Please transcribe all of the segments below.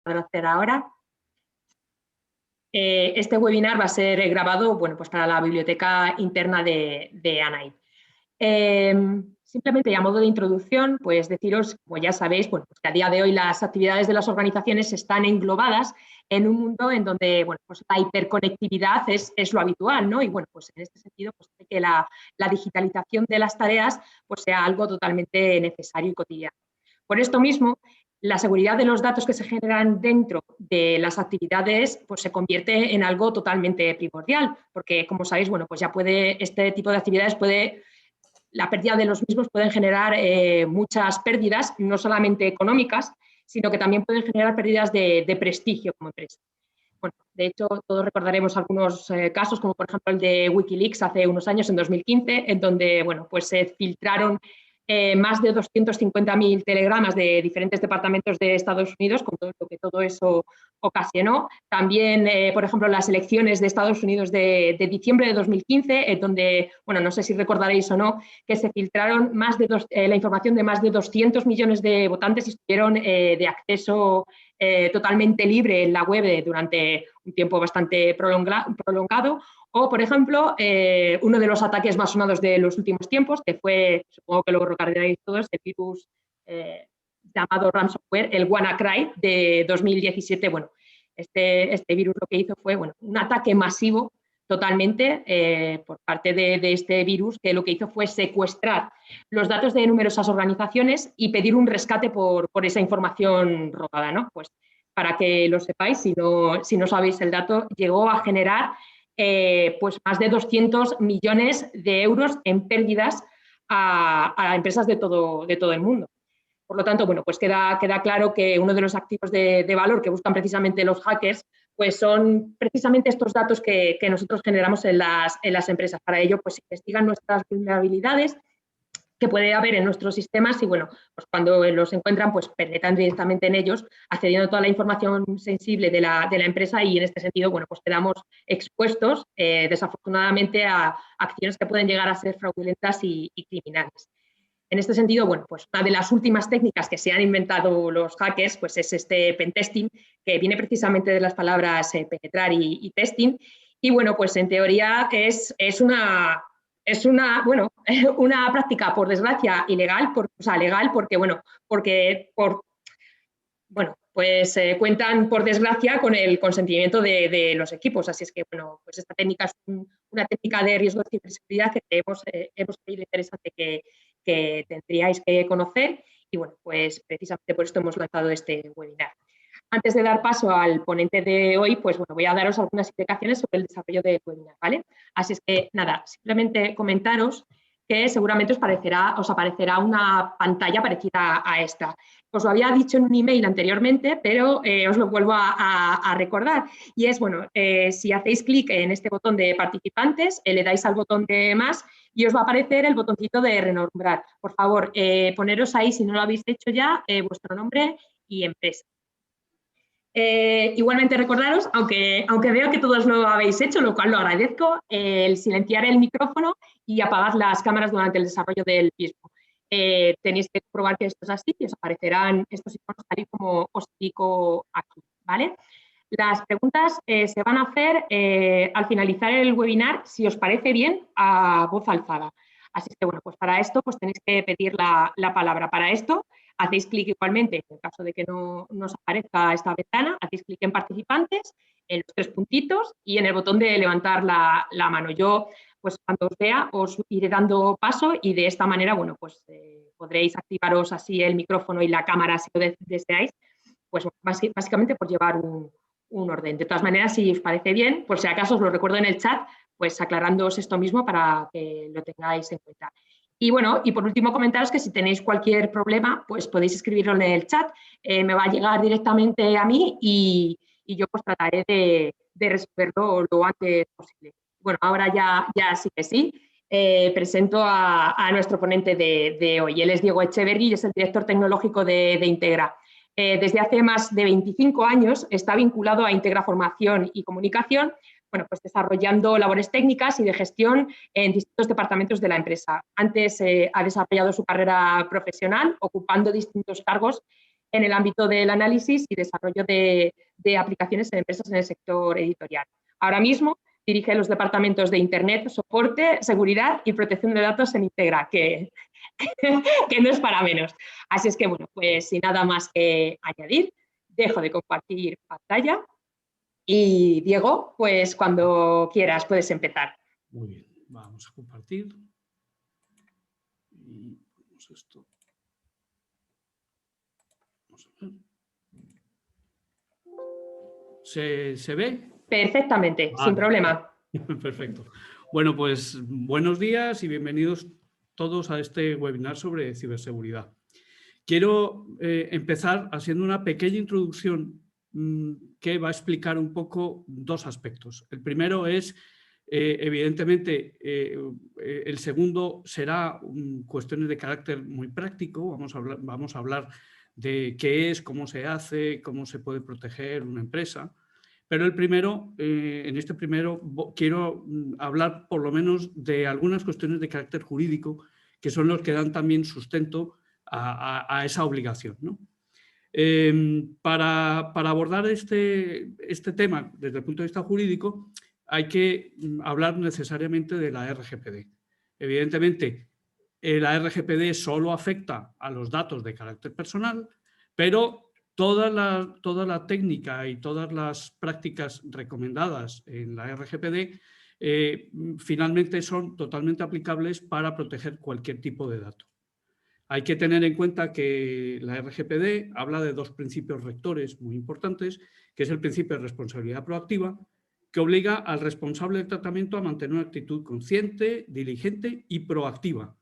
poder hacer ahora. Este webinar va a ser grabado, bueno, pues para la biblioteca interna de ANAID. Simplemente y a modo de introducción, pues deciros, como ya sabéis, bueno, pues que a día de hoy las actividades de las organizaciones están englobadas en un mundo en donde, bueno, pues la hiperconectividad es lo habitual, ¿no? Y bueno, pues en este sentido, pues que la digitalización de las tareas pues sea algo totalmente necesario y cotidiano. Por esto mismo, la seguridad de los datos que se generan dentro de las actividades pues se convierte en algo totalmente primordial, porque como sabéis, bueno, pues ya este tipo de actividades la pérdida de los mismos pueden generar muchas pérdidas, no solamente económicas, sino que también pueden generar pérdidas de prestigio como empresa. Bueno, de hecho, todos recordaremos algunos casos, como por ejemplo el de Wikileaks hace unos años, en 2015, en donde bueno, pues se filtraron más de 250.000 telegramas de diferentes departamentos de Estados Unidos, con todo lo que todo eso ocasionó. También, por ejemplo, las elecciones de Estados Unidos de diciembre de 2015, donde, bueno, no sé si recordaréis o no, que se filtraron la información de más de 200 millones de votantes y estuvieron de acceso totalmente libre en la web durante un tiempo bastante prolongado. O, por ejemplo, uno de los ataques más sonados de los últimos tiempos, que fue, supongo que lo recordaréis todos, el virus llamado ransomware, el WannaCry de 2017. Bueno, este virus lo que hizo fue, bueno, un ataque masivo totalmente por parte de este virus, que lo que hizo fue secuestrar los datos de numerosas organizaciones y pedir un rescate por esa información robada, ¿no? Pues para que lo sepáis, si no sabéis el dato, llegó a generar pues más de 200 millones de euros en pérdidas a empresas de todo el mundo. Por lo tanto, bueno, pues queda claro que uno de los activos de valor que buscan precisamente los hackers pues son precisamente estos datos que nosotros generamos en las empresas. Para ello, pues investigan nuestras vulnerabilidades que puede haber en nuestros sistemas y, bueno, pues cuando los encuentran, pues penetran directamente en ellos, accediendo a toda la información sensible de la empresa y, en este sentido, bueno, pues quedamos expuestos, desafortunadamente, a acciones que pueden llegar a ser fraudulentas y criminales. En este sentido, bueno, pues una de las últimas técnicas que se han inventado los hackers pues es este pentesting, que viene precisamente de las palabras penetrar y testing. Y bueno, pues en teoría es una práctica, por desgracia, ilegal, legal, porque, bueno, pues cuentan, por desgracia, con el consentimiento de los equipos. Así es que, bueno, pues esta técnica es una técnica de riesgo de ciberseguridad que hemos creído interesante que tendríais que conocer y, bueno, pues precisamente por esto hemos lanzado este webinar. Antes de dar paso al ponente de hoy, pues bueno, voy a daros algunas explicaciones sobre el desarrollo del webinar, ¿vale? Así es que, nada, simplemente comentaros que seguramente os aparecerá una pantalla parecida a esta. Os lo había dicho en un email anteriormente, pero os lo vuelvo a recordar. Y es, bueno, si hacéis clic en este botón de participantes, le dais al botón de más y os va a aparecer el botoncito de renombrar. Por favor, poneros ahí, si no lo habéis hecho ya, vuestro nombre y empresa. Igualmente recordaros, aunque veo que todos lo habéis hecho, lo cual lo agradezco, el silenciar el micrófono y apagar las cámaras durante el desarrollo del mismo. Tenéis que probar que esto es así y os aparecerán estos iconos tal y como os explico aquí, ¿vale? Las preguntas se van a hacer al finalizar el webinar, si os parece bien, a voz alzada. Así que, bueno, pues para esto pues tenéis que pedir la palabra. Para esto hacéis clic igualmente, en el caso de que no os aparezca esta ventana, hacéis clic en participantes, en los tres puntitos y en el botón de levantar la mano. Yo, pues cuando os vea, os iré dando paso y de esta manera, bueno, pues podréis activaros así el micrófono y la cámara si lo deseáis, pues básicamente por llevar un orden. De todas maneras, si os parece bien, por si acaso os lo recuerdo en el chat, pues aclarándoos esto mismo para que lo tengáis en cuenta. Y bueno, y por último comentaros que si tenéis cualquier problema, pues podéis escribirlo en el chat, me va a llegar directamente a mí y yo pues trataré de resolverlo lo antes posible. Bueno, ahora ya sí que sí, presento a nuestro ponente de hoy. Él es Diego Echeverri y es el director tecnológico de Integra. Desde hace más de 25 años está vinculado a Integra Formación y Comunicación, bueno, pues desarrollando labores técnicas y de gestión en distintos departamentos de la empresa. Antes ha desarrollado su carrera profesional ocupando distintos cargos en el ámbito del análisis y desarrollo de aplicaciones en empresas en el sector editorial. Ahora mismo dirige los departamentos de Internet, soporte, seguridad y protección de datos en Integra, que no es para menos. Así es que, bueno, pues sin nada más que añadir, dejo de compartir pantalla y, Diego, pues cuando quieras puedes empezar. Muy bien, vamos a compartir. Y ponemos esto. Vamos a ver. ¿Se ve? Perfectamente, sin problema. Perfecto. Bueno, pues buenos días y bienvenidos todos a este webinar sobre ciberseguridad. Quiero empezar haciendo una pequeña introducción que va a explicar un poco dos aspectos. El primero es, evidentemente, el segundo será cuestiones de carácter muy práctico. Vamos a hablar de qué es, cómo se hace, cómo se puede proteger una empresa. Pero el primero, en este primero quiero hablar por lo menos de algunas cuestiones de carácter jurídico que son los que dan también sustento a esa obligación, ¿no? Para abordar este tema desde el punto de vista jurídico hay que hablar necesariamente de la RGPD. Evidentemente, la RGPD solo afecta a los datos de carácter personal, pero toda la técnica y todas las prácticas recomendadas en la RGPD finalmente son totalmente aplicables para proteger cualquier tipo de dato. Hay que tener en cuenta que la RGPD habla de dos principios rectores muy importantes, que es el principio de responsabilidad proactiva, que obliga al responsable del tratamiento a mantener una actitud consciente, diligente y proactiva.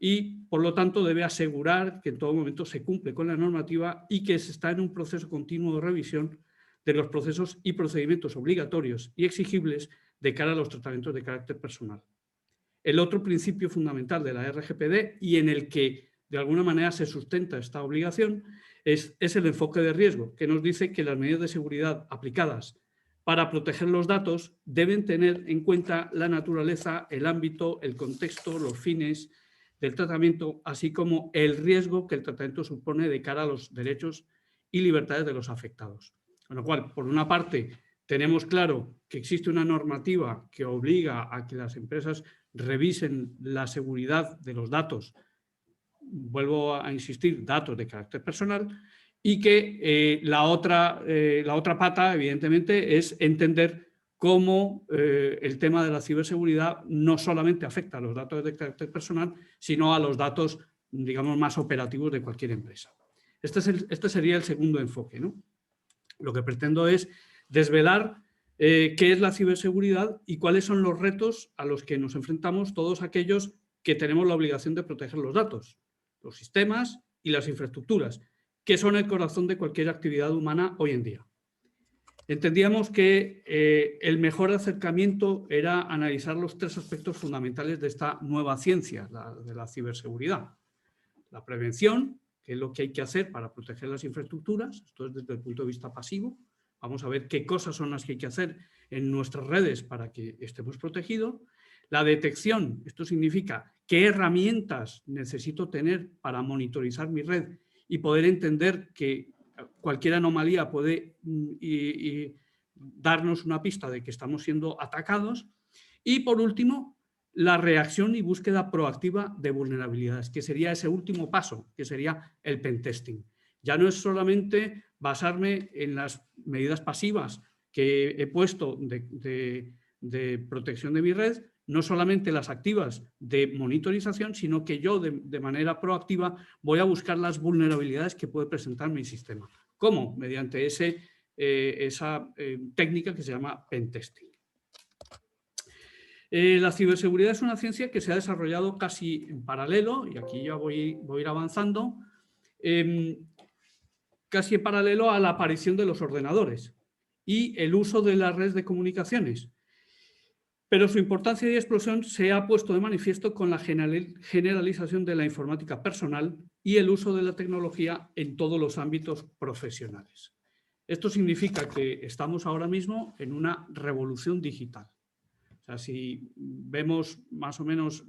Y, por lo tanto, debe asegurar que en todo momento se cumple con la normativa y que se está en un proceso continuo de revisión de los procesos y procedimientos obligatorios y exigibles de cara a los tratamientos de carácter personal. El otro principio fundamental de la RGPD y en el que de alguna manera se sustenta esta obligación es el enfoque de riesgo, que nos dice que las medidas de seguridad aplicadas para proteger los datos deben tener en cuenta la naturaleza, el ámbito, el contexto, los fines del tratamiento, así como el riesgo que el tratamiento supone de cara a los derechos y libertades de los afectados. Con lo cual, por una parte, tenemos claro que existe una normativa que obliga a que las empresas revisen la seguridad de los datos, vuelvo a insistir, datos de carácter personal, y que la otra pata, evidentemente, es entender cómo el tema de la ciberseguridad no solamente afecta a los datos de carácter personal, sino a los datos, digamos, más operativos de cualquier empresa. Este sería el segundo enfoque, ¿no? Lo que pretendo es desvelar qué es la ciberseguridad y cuáles son los retos a los que nos enfrentamos todos aquellos que tenemos la obligación de proteger los datos, los sistemas y las infraestructuras, que son el corazón de cualquier actividad humana hoy en día. Entendíamos que el mejor acercamiento era analizar los tres aspectos fundamentales de esta nueva ciencia, de la ciberseguridad. La prevención, que es lo que hay que hacer para proteger las infraestructuras, esto es desde el punto de vista pasivo. Vamos a ver qué cosas son las que hay que hacer en nuestras redes para que estemos protegidos. La detección, esto significa qué herramientas necesito tener para monitorizar mi red y poder entender que cualquier anomalía puede darnos una pista de que estamos siendo atacados. Y, por último, la reacción y búsqueda proactiva de vulnerabilidades, que sería ese último paso, que sería el pentesting. Ya no es solamente basarme en las medidas pasivas que he puesto de protección de mi red, no solamente las activas de monitorización, sino que yo de manera proactiva voy a buscar las vulnerabilidades que puede presentar mi sistema. ¿Cómo? Mediante esa técnica que se llama pentesting. La ciberseguridad es una ciencia que se ha desarrollado casi en paralelo, y aquí ya voy a ir avanzando, casi en paralelo a la aparición de los ordenadores y el uso de las redes de comunicaciones. Pero su importancia y explosión se ha puesto de manifiesto con la generalización de la informática personal y el uso de la tecnología en todos los ámbitos profesionales. Esto significa que estamos ahora mismo en una revolución digital. O sea, si vemos más o menos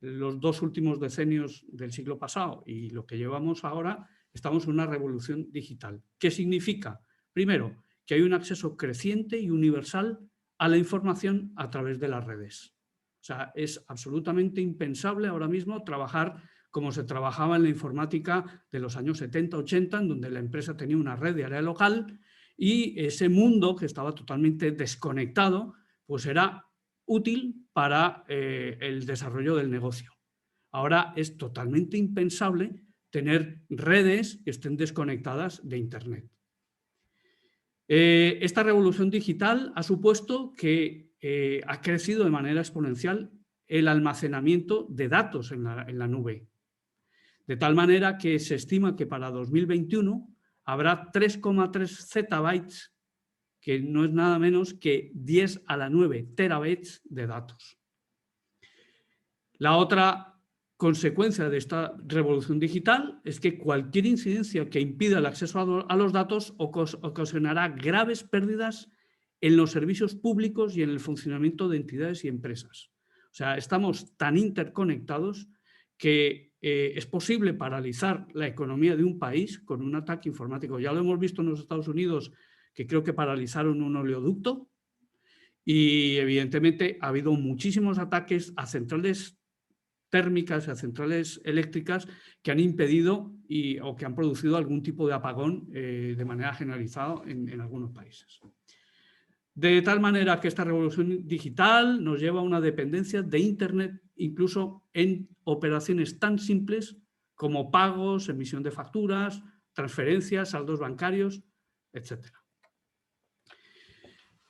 los 2 últimos decenios del siglo pasado y lo que llevamos ahora, estamos en una revolución digital. ¿Qué significa? Primero, que hay un acceso creciente y universal a la información a través de las redes. O sea, es absolutamente impensable ahora mismo trabajar como se trabajaba en la informática de los años 70, 80, en donde la empresa tenía una red de área local y ese mundo que estaba totalmente desconectado, pues era útil para el desarrollo del negocio. Ahora es totalmente impensable tener redes que estén desconectadas de Internet. Esta revolución digital ha supuesto que ha crecido de manera exponencial el almacenamiento de datos en la nube. De tal manera que se estima que para 2021 habrá 3,3 zettabytes, que no es nada menos que 10 a la 9 terabytes de datos. La otra consecuencia de esta revolución digital es que cualquier incidencia que impida el acceso a los datos ocasionará graves pérdidas en los servicios públicos y en el funcionamiento de entidades y empresas. O sea, estamos tan interconectados que es posible paralizar la economía de un país con un ataque informático. Ya lo hemos visto en los Estados Unidos, que creo que paralizaron un oleoducto, y evidentemente ha habido muchísimos ataques a centrales térmicas, a centrales eléctricas que han impedido o que han producido algún tipo de apagón de manera generalizada en algunos países. De tal manera que esta revolución digital nos lleva a una dependencia de Internet, incluso en operaciones tan simples como pagos, emisión de facturas, transferencias, saldos bancarios, etc.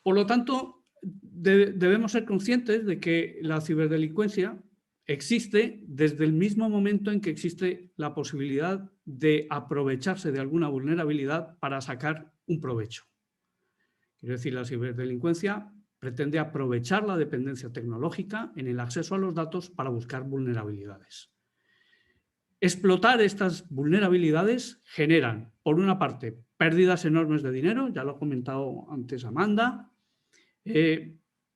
Por lo tanto, debemos ser conscientes de que la ciberdelincuencia existe desde el mismo momento en que existe la posibilidad de aprovecharse de alguna vulnerabilidad para sacar un provecho. Quiero decir, la ciberdelincuencia pretende aprovechar la dependencia tecnológica en el acceso a los datos para buscar vulnerabilidades. Explotar estas vulnerabilidades generan, por una parte, pérdidas enormes de dinero, ya lo ha comentado antes Amanda,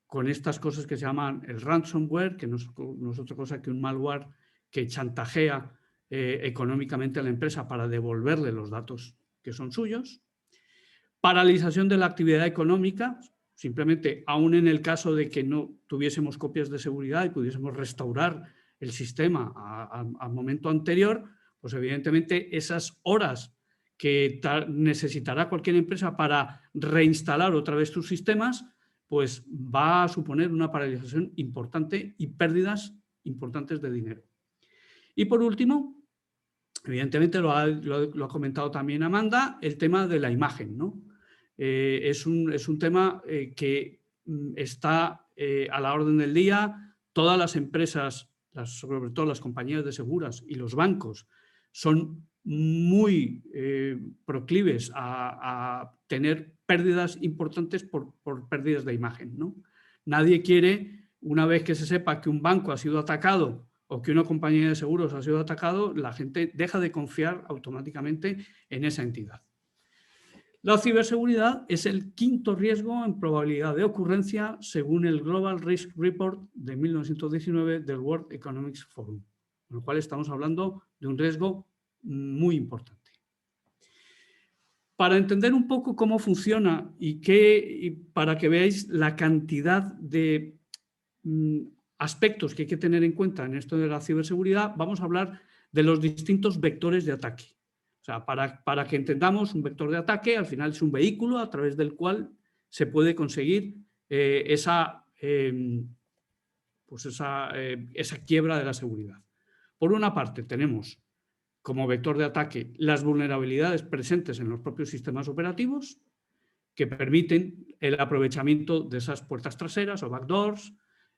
con estas cosas que se llaman el ransomware, que no es otra cosa que un malware que chantajea económicamente a la empresa para devolverle los datos que son suyos. Paralización de la actividad económica, simplemente aún en el caso de que no tuviésemos copias de seguridad y pudiésemos restaurar el sistema al momento anterior, pues evidentemente esas horas que necesitará cualquier empresa para reinstalar otra vez sus sistemas, pues va a suponer una paralización importante y pérdidas importantes de dinero. Y por último, evidentemente lo ha comentado también Amanda, el tema de la imagen, ¿no? Es un tema que está a la orden del día. Todas las empresas, sobre todo las compañías de seguros y los bancos, son muy proclives a tener pérdidas importantes por pérdidas de imagen, ¿no? Nadie quiere, una vez que se sepa que un banco ha sido atacado o que una compañía de seguros ha sido atacado, la gente deja de confiar automáticamente en esa entidad. La ciberseguridad es el quinto riesgo en probabilidad de ocurrencia según el Global Risk Report de 1919 del World Economic Forum, con lo cual estamos hablando de un riesgo muy importante. Para entender un poco cómo funciona y para que veáis la cantidad de aspectos que hay que tener en cuenta en esto de la ciberseguridad, vamos a hablar de los distintos vectores de ataque. O sea, para que entendamos, un vector de ataque al final es un vehículo a través del cual se puede conseguir esa quiebra de la seguridad. Por una parte tenemos como vector de ataque las vulnerabilidades presentes en los propios sistemas operativos que permiten el aprovechamiento de esas puertas traseras o backdoors,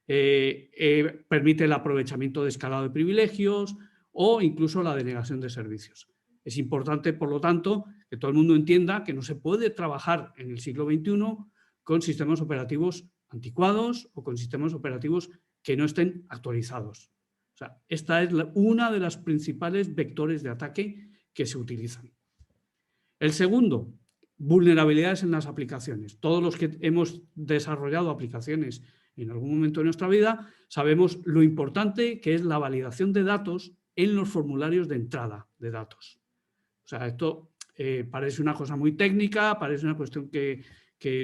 permite el aprovechamiento de escalado de privilegios o incluso la denegación de servicios. Es importante, por lo tanto, que todo el mundo entienda que no se puede trabajar en el siglo XXI con sistemas operativos anticuados o con sistemas operativos que no estén actualizados. O sea, esta es una de las principales vectores de ataque que se utilizan. El segundo, vulnerabilidades en las aplicaciones. Todos los que hemos desarrollado aplicaciones en algún momento de nuestra vida, sabemos lo importante que es la validación de datos en los formularios de entrada de datos. O sea, esto parece una cosa muy técnica, parece una cuestión que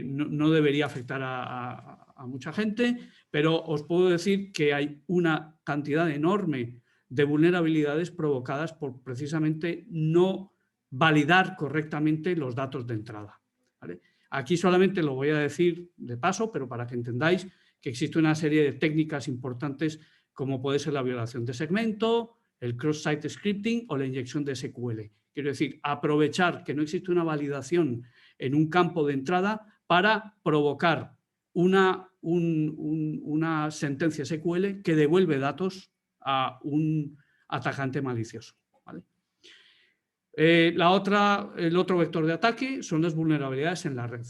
no debería afectar a mucha gente, pero os puedo decir que hay una cantidad enorme de vulnerabilidades provocadas por precisamente no validar correctamente los datos de entrada, ¿vale? Aquí solamente lo voy a decir de paso, pero para que entendáis que existe una serie de técnicas importantes como puede ser la violación de segmento, el cross-site scripting o la inyección de SQL. Quiero decir, aprovechar que no existe una validación en un campo de entrada para provocar una sentencia SQL que devuelve datos a un atacante malicioso, ¿vale? El otro vector de ataque son las vulnerabilidades en la red.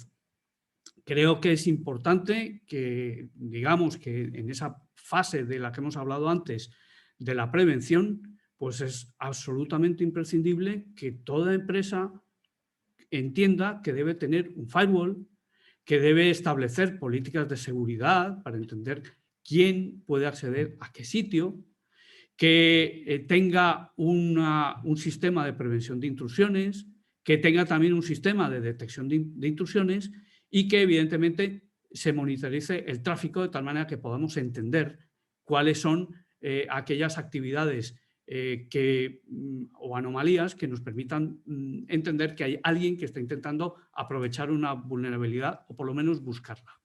Creo que es importante que, digamos, que en esa fase de la que hemos hablado antes, de la prevención, pues es absolutamente imprescindible que toda empresa entienda que debe tener un firewall, que debe establecer políticas de seguridad para entender quién puede acceder a qué sitio, que tenga un sistema de prevención de intrusiones, que tenga también un sistema de detección de intrusiones y que evidentemente se monitorice el tráfico de tal manera que podamos entender cuáles son aquellas actividades o anomalías que nos permitan entender que hay alguien que está intentando aprovechar una vulnerabilidad o por lo menos buscarla.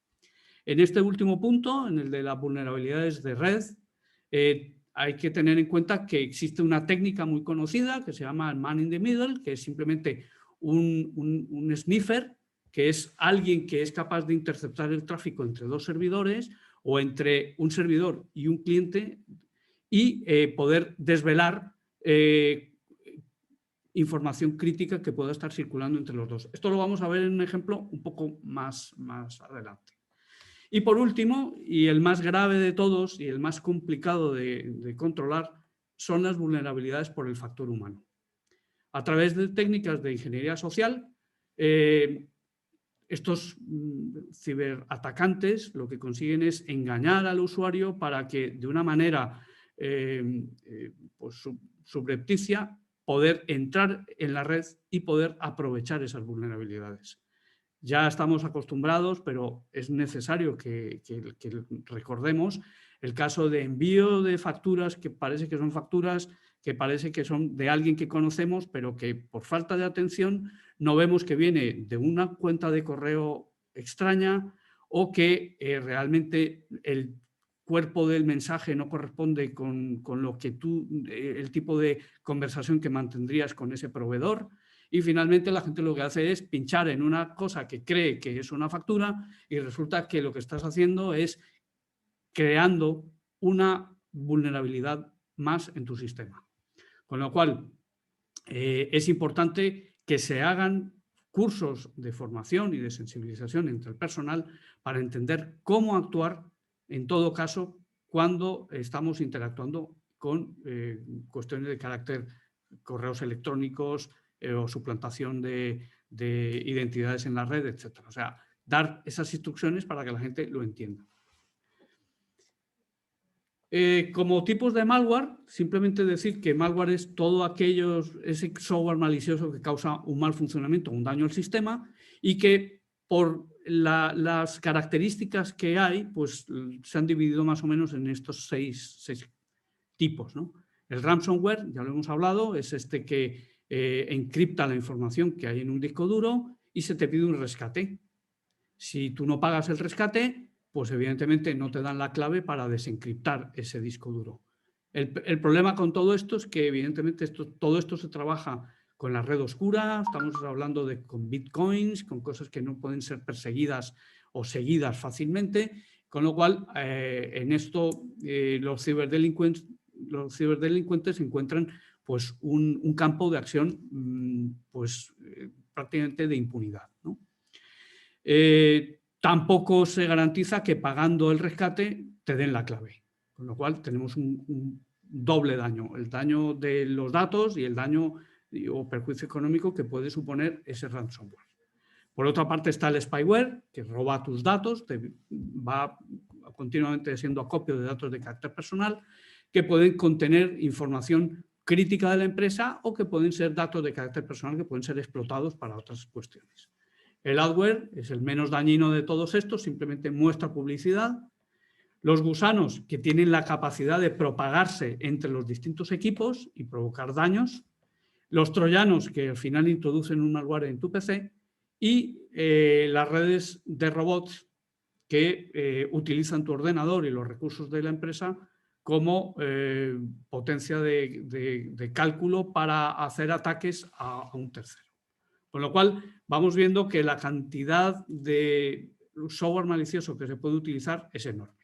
En este último punto, en el de las vulnerabilidades de red, hay que tener en cuenta que existe una técnica muy conocida que se llama el man in the middle, que es simplemente un sniffer, que es alguien que es capaz de interceptar el tráfico entre dos servidores o entre un servidor y un cliente y poder desvelar información crítica que pueda estar circulando entre los dos. Esto lo vamos a ver en un ejemplo un poco más adelante. Y por último, y el más grave de todos y el más complicado de controlar, son las vulnerabilidades por el factor humano. A través de técnicas de ingeniería social, estos ciberatacantes lo que consiguen es engañar al usuario para que de una manera pues, subrepticia poder entrar en la red y poder aprovechar esas vulnerabilidades. Ya estamos acostumbrados, pero es necesario que recordemos el caso de envío de facturas que parece que son facturas, que parece que son de alguien que conocemos, pero que por falta de atención no vemos que viene de una cuenta de correo extraña o que realmente el cuerpo del mensaje no corresponde con lo que el tipo de conversación que mantendrías con ese proveedor. Y finalmente la gente lo que hace es pinchar en una cosa que cree que es una factura y resulta que lo que estás haciendo es creando una vulnerabilidad más en tu sistema. Con lo cual, es importante que se hagan cursos de formación y de sensibilización entre el personal para entender cómo actuar en todo caso cuando estamos interactuando con cuestiones de carácter correos electrónicos, o suplantación de identidades en la red, etc. O sea, dar esas instrucciones para que la gente lo entienda. Como tipos de malware, simplemente decir que malware es todo ese software malicioso que causa un mal funcionamiento, un daño al sistema y que por las características que hay, pues se han dividido más o menos en estos seis tipos, ¿no? El ransomware, ya lo hemos hablado, es este que encripta la información que hay en un disco duro y se te pide un rescate. Si tú no pagas el rescate, pues evidentemente no te dan la clave para desencriptar ese disco duro. El problema con todo esto es que evidentemente todo esto se trabaja con la red oscura, estamos hablando con bitcoins, con cosas que no pueden ser perseguidas o seguidas fácilmente, con lo cual en esto los ciberdelincuentes encuentran pues, un campo de acción pues, prácticamente de impunidad, ¿no? Tampoco se garantiza que pagando el rescate te den la clave, con lo cual tenemos un doble daño, el daño de los datos y el daño o perjuicio económico que puede suponer ese ransomware. Por otra parte está el spyware, que roba tus datos, te va continuamente siendo acopio de datos de carácter personal que pueden contener información crítica de la empresa o que pueden ser datos de carácter personal que pueden ser explotados para otras cuestiones. El adware es el menos dañino de todos estos, simplemente muestra publicidad. Los gusanos, que tienen la capacidad de propagarse entre los distintos equipos y provocar daños. Los troyanos, que al final introducen un malware en tu PC. Y las redes de robots que utilizan tu ordenador y los recursos de la empresa como potencia de cálculo para hacer ataques a un tercero. Con lo cual, vamos viendo que la cantidad de software malicioso que se puede utilizar es enorme.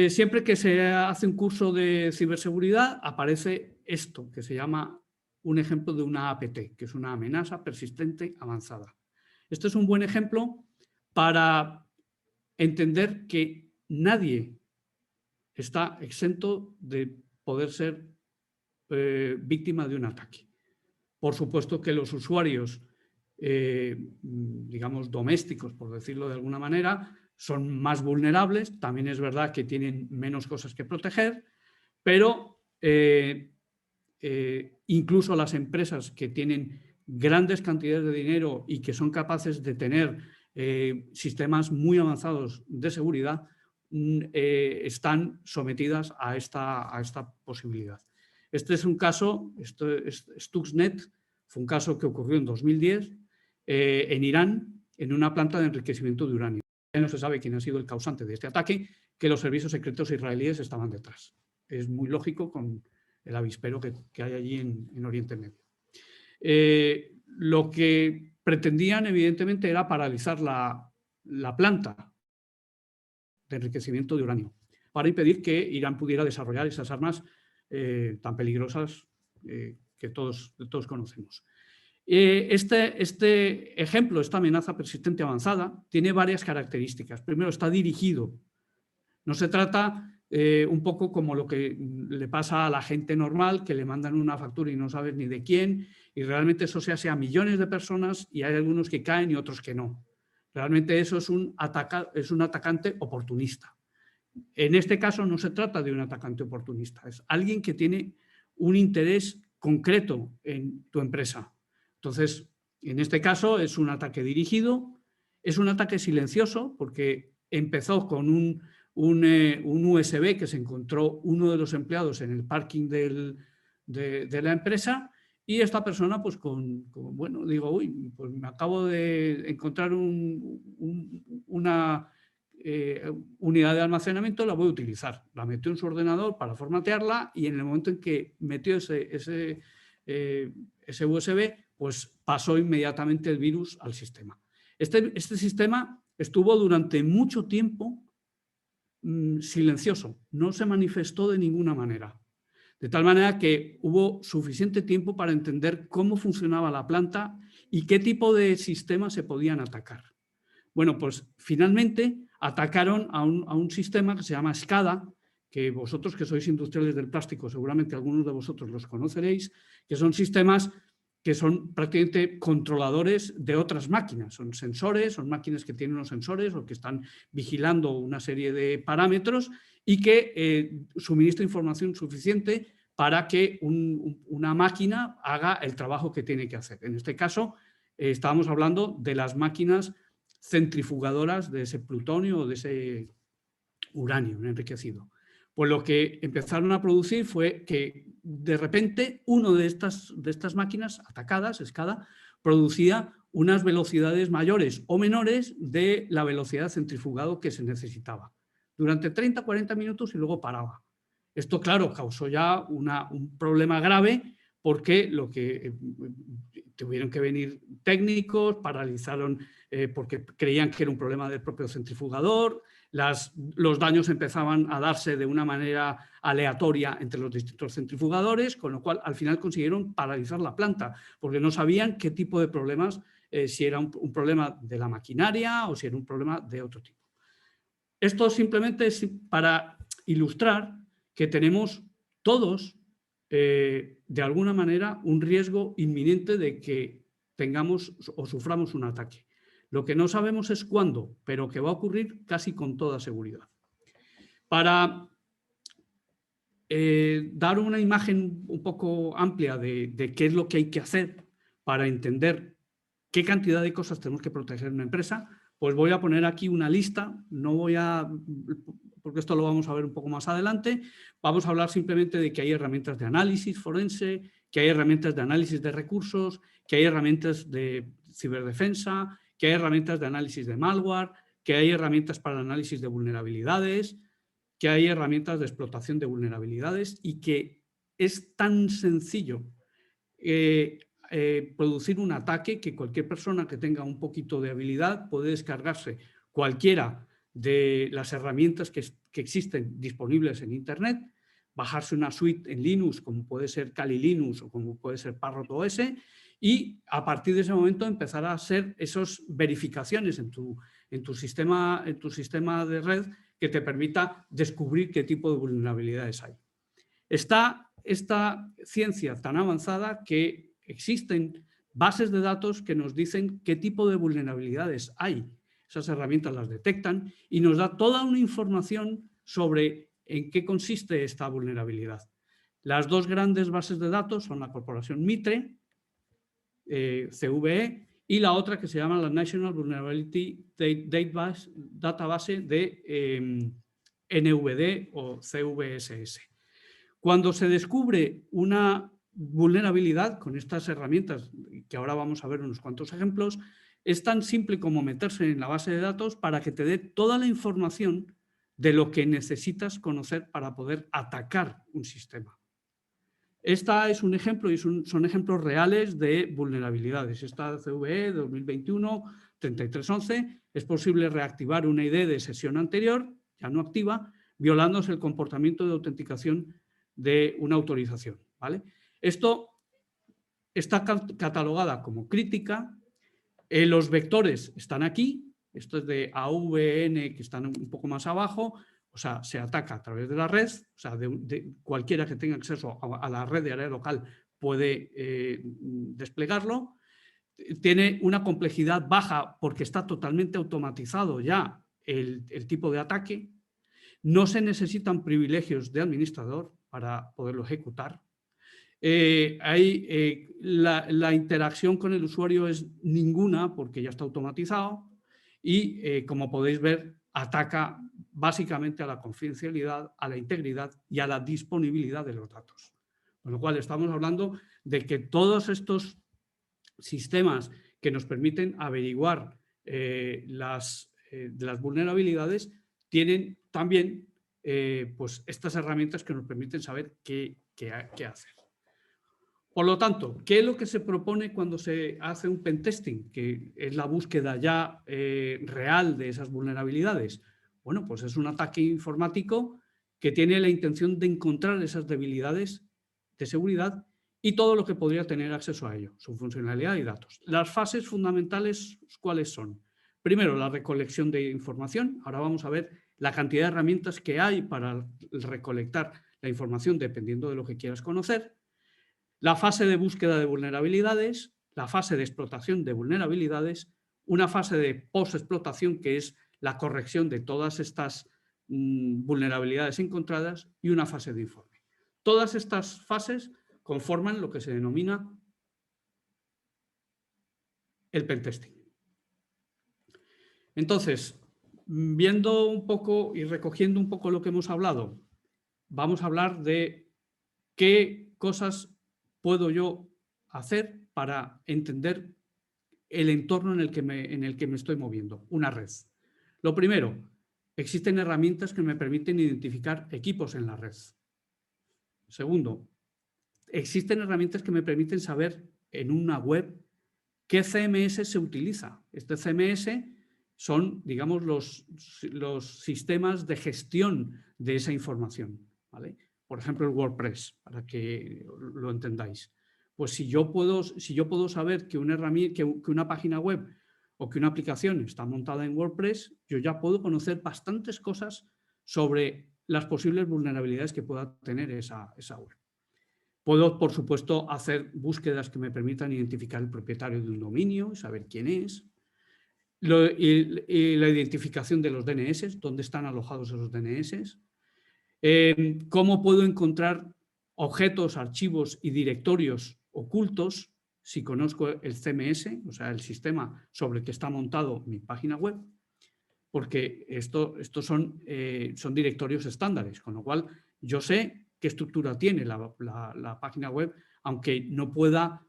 Siempre que se hace un curso de ciberseguridad, aparece esto, que se llama un ejemplo de una APT, que es una amenaza persistente avanzada. Este es un buen ejemplo para entender que nadie está exento de poder ser víctima de un ataque. Por supuesto que los usuarios, digamos, domésticos, por decirlo de alguna manera, son más vulnerables. También es verdad que tienen menos cosas que proteger, pero incluso las empresas que tienen grandes cantidades de dinero y que son capaces de tener sistemas muy avanzados de seguridad, están sometidas a esta posibilidad. Este es un caso, Stuxnet, fue un caso que ocurrió en 2010 en Irán, en una planta de enriquecimiento de uranio. Ya no se sabe quién ha sido el causante de este ataque, que los servicios secretos israelíes estaban detrás. Es muy lógico con el avispero que hay allí en Oriente Medio. Lo que pretendían, evidentemente, era paralizar la planta de enriquecimiento de uranio para impedir que Irán pudiera desarrollar esas armas tan peligrosas que todos conocemos. Este ejemplo, esta amenaza persistente avanzada, tiene varias características. Primero, está dirigido. No se trata un poco como lo que le pasa a la gente normal, que le mandan una factura y no sabes ni de quién, y realmente eso se hace a millones de personas y hay algunos que caen y otros que no. Realmente eso es un atacante oportunista. En este caso no se trata de un atacante oportunista, es alguien que tiene un interés concreto en tu empresa. Entonces, en este caso es un ataque dirigido, es un ataque silencioso porque empezó con un USB que se encontró uno de los empleados en el parking de la empresa y esta persona, pues bueno, digo, uy, pues me acabo de encontrar una unidad de almacenamiento, la voy a utilizar. La metió en su ordenador para formatearla y en el momento en que metió ese USB, pues pasó inmediatamente el virus al sistema. Este sistema estuvo durante mucho tiempo silencioso, no se manifestó de ninguna manera. De tal manera que hubo suficiente tiempo para entender cómo funcionaba la planta y qué tipo de sistemas se podían atacar. Bueno, pues finalmente atacaron a un sistema que se llama SCADA, que vosotros que sois industriales del plástico, seguramente algunos de vosotros los conoceréis, que son sistemas que son prácticamente controladores de otras máquinas. Son sensores, son máquinas que tienen unos sensores o que están vigilando una serie de parámetros y que suministra información suficiente para que una máquina haga el trabajo que tiene que hacer. En este caso, estábamos hablando de las máquinas centrifugadoras de ese plutonio o de ese uranio enriquecido. Pues lo que empezaron a producir fue que de repente una de estas máquinas atacadas, SCADA, producía unas velocidades mayores o menores de la velocidad de centrifugado que se necesitaba. Durante 30 o 40 minutos y luego paraba. Esto, claro, causó ya un problema grave porque tuvieron que venir técnicos, paralizaron porque creían que era un problema del propio centrifugador, los daños empezaban a darse de una manera aleatoria entre los distintos centrifugadores, con lo cual al final consiguieron paralizar la planta, porque no sabían qué tipo de problemas, si era un problema de la maquinaria o si era un problema de otro tipo. Esto simplemente es para ilustrar que tenemos todos, de alguna manera, un riesgo inminente de que tengamos o suframos un ataque. Lo que no sabemos es cuándo, pero que va a ocurrir casi con toda seguridad. Para dar una imagen un poco amplia de qué es lo que hay que hacer para entender qué cantidad de cosas tenemos que proteger en una empresa, pues voy a poner aquí una lista, no voy a, porque esto lo vamos a ver un poco más adelante, vamos a hablar simplemente de que hay herramientas de análisis forense, que hay herramientas de análisis de recursos, que hay herramientas de ciberdefensa, que hay herramientas de análisis de malware, que hay herramientas para el análisis de vulnerabilidades, que hay herramientas de explotación de vulnerabilidades y que es tan sencillo producir un ataque que cualquier persona que tenga un poquito de habilidad puede descargarse cualquiera de las herramientas que existen disponibles en Internet, bajarse una suite en Linux como puede ser Kali Linux o como puede ser Parrot OS y a partir de ese momento empezar a hacer esas verificaciones en tu sistema de red que te permita descubrir qué tipo de vulnerabilidades hay. Está esta ciencia tan avanzada que existen bases de datos que nos dicen qué tipo de vulnerabilidades hay. Esas herramientas las detectan y nos da toda una información sobre en qué consiste esta vulnerabilidad. Las dos grandes bases de datos son la corporación Mitre, CVE, y la otra que se llama la National Vulnerability Database de NVD o CVSS. Cuando se descubre una vulnerabilidad con estas herramientas, que ahora vamos a ver unos cuantos ejemplos, es tan simple como meterse en la base de datos para que te dé toda la información de lo que necesitas conocer para poder atacar un sistema. Esta es un ejemplo y son ejemplos reales de vulnerabilidades. Esta CVE 2021-3311 es posible reactivar una ID de sesión anterior, ya no activa, violándose el comportamiento de autenticación de una autorización. ¿Vale? Esto está catalogada como crítica. Los vectores están aquí. Esto es de AVN, que están un poco más abajo. O sea, se ataca a través de la red. O sea, de cualquiera que tenga acceso a la red de área local puede desplegarlo. Tiene una complejidad baja porque está totalmente automatizado ya el tipo de ataque. No se necesitan privilegios de administrador para poderlo ejecutar. La interacción con el usuario es ninguna porque ya está automatizado y, como podéis ver, ataca básicamente a la confidencialidad, a la integridad y a la disponibilidad de los datos. Con lo cual estamos hablando de que todos estos sistemas que nos permiten averiguar las vulnerabilidades tienen también pues estas herramientas que nos permiten saber qué hacer. Por lo tanto, ¿qué es lo que se propone cuando se hace un pentesting? Que es la búsqueda ya real de esas vulnerabilidades. Bueno, pues es un ataque informático que tiene la intención de encontrar esas debilidades de seguridad y todo lo que podría tener acceso a ello, su funcionalidad y datos. Las fases fundamentales, ¿cuáles son? Primero, la recolección de información. Ahora vamos a ver la cantidad de herramientas que hay para recolectar la información dependiendo de lo que quieras conocer. La fase de búsqueda de vulnerabilidades, la fase de explotación de vulnerabilidades, una fase de post-explotación que es la corrección de todas estas vulnerabilidades encontradas y una fase de informe. Todas estas fases conforman lo que se denomina el pentesting. Entonces, viendo un poco y recogiendo un poco lo que hemos hablado, vamos a hablar de qué cosas puedo yo hacer para entender el entorno en el que me estoy moviendo, una red. Lo primero, existen herramientas que me permiten identificar equipos en la red. Segundo, existen herramientas que me permiten saber en una web qué CMS se utiliza. Este CMS son, digamos, los sistemas de gestión de esa información, ¿vale? Por ejemplo, el WordPress, para que lo entendáis. Pues si yo puedo saber que una página web o que una aplicación está montada en WordPress, yo ya puedo conocer bastantes cosas sobre las posibles vulnerabilidades que pueda tener esa web. Puedo, por supuesto, hacer búsquedas que me permitan identificar el propietario de un dominio y saber quién es. y la identificación de los DNS, dónde están alojados esos DNS, cómo puedo encontrar objetos, archivos y directorios ocultos si conozco el CMS, o sea, el sistema sobre el que está montado mi página web, porque estos son directorios estándares, con lo cual yo sé qué estructura tiene la página web, aunque no pueda,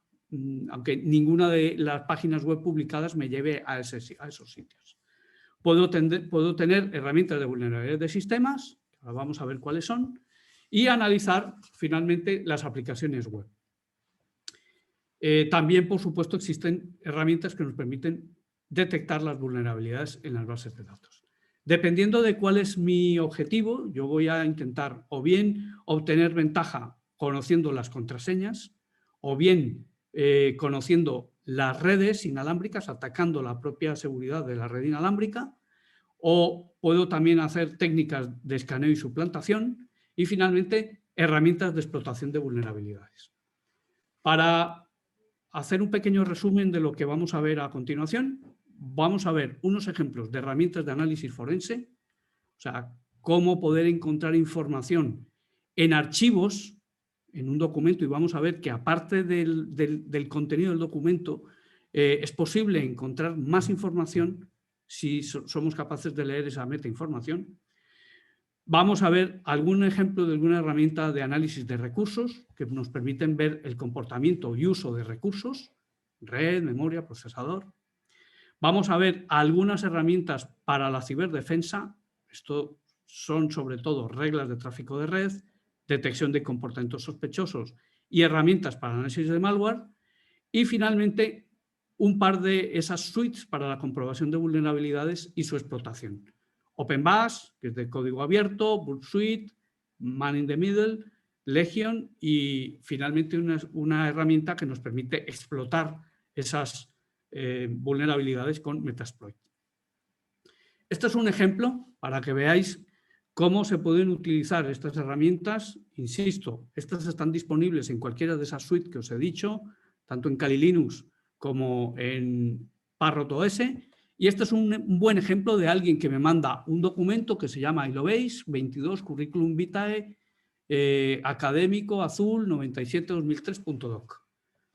aunque ninguna de las páginas web publicadas me lleve a esos sitios. Puedo tener herramientas de vulnerabilidad de sistemas, ahora vamos a ver cuáles son, y analizar finalmente las aplicaciones web. También, por supuesto, existen herramientas que nos permiten detectar las vulnerabilidades en las bases de datos. Dependiendo de cuál es mi objetivo, yo voy a intentar o bien obtener ventaja conociendo las contraseñas, o bien conociendo las redes inalámbricas, atacando la propia seguridad de la red inalámbrica, o puedo también hacer técnicas de escaneo y suplantación, y finalmente herramientas de explotación de vulnerabilidades. Para hacer un pequeño resumen de lo que vamos a ver a continuación, vamos a ver unos ejemplos de herramientas de análisis forense, o sea, cómo poder encontrar información en archivos, en un documento, y vamos a ver que aparte del contenido del documento, es posible encontrar más información si somos capaces de leer esa metainformación. Vamos a ver algún ejemplo de alguna herramienta de análisis de recursos que nos permiten ver el comportamiento y uso de recursos, red, memoria, procesador. Vamos a ver algunas herramientas para la ciberdefensa. Esto son sobre todo reglas de tráfico de red, detección de comportamientos sospechosos y herramientas para análisis de malware. Y finalmente, un par de esas suites para la comprobación de vulnerabilidades y su explotación. OpenBash, que es de código abierto, Burp Suite, Man in the Middle, Legion y finalmente una herramienta que nos permite explotar esas vulnerabilidades con Metasploit. Este es un ejemplo para que veáis cómo se pueden utilizar estas herramientas. Insisto, estas están disponibles en cualquiera de esas suites que os he dicho, tanto en Kali Linux como en Parrot OS. Y este es un buen ejemplo de alguien que me manda un documento que se llama, ahí lo veis, 22 Curriculum Vitae, académico azul 97-2003.doc.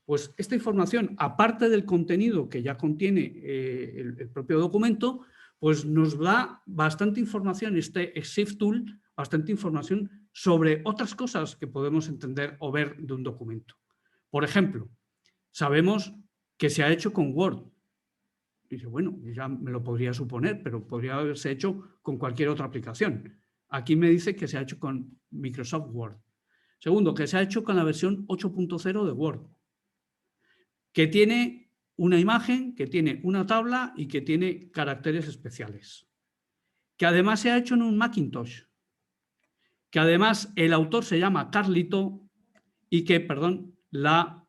Pues esta información, aparte del contenido que ya contiene el propio documento, pues nos da bastante información, este EXIF tool, bastante información sobre otras cosas que podemos entender o ver de un documento. Por ejemplo, sabemos que se ha hecho con Word. Dice, bueno, ya me lo podría suponer, pero podría haberse hecho con cualquier otra aplicación. Aquí me dice que se ha hecho con Microsoft Word. Segundo, que se ha hecho con la versión 8.0 de Word, que tiene una imagen, que tiene una tabla y que tiene caracteres especiales. Que además se ha hecho en un Macintosh. Que además el autor se llama Carlito y que, perdón, la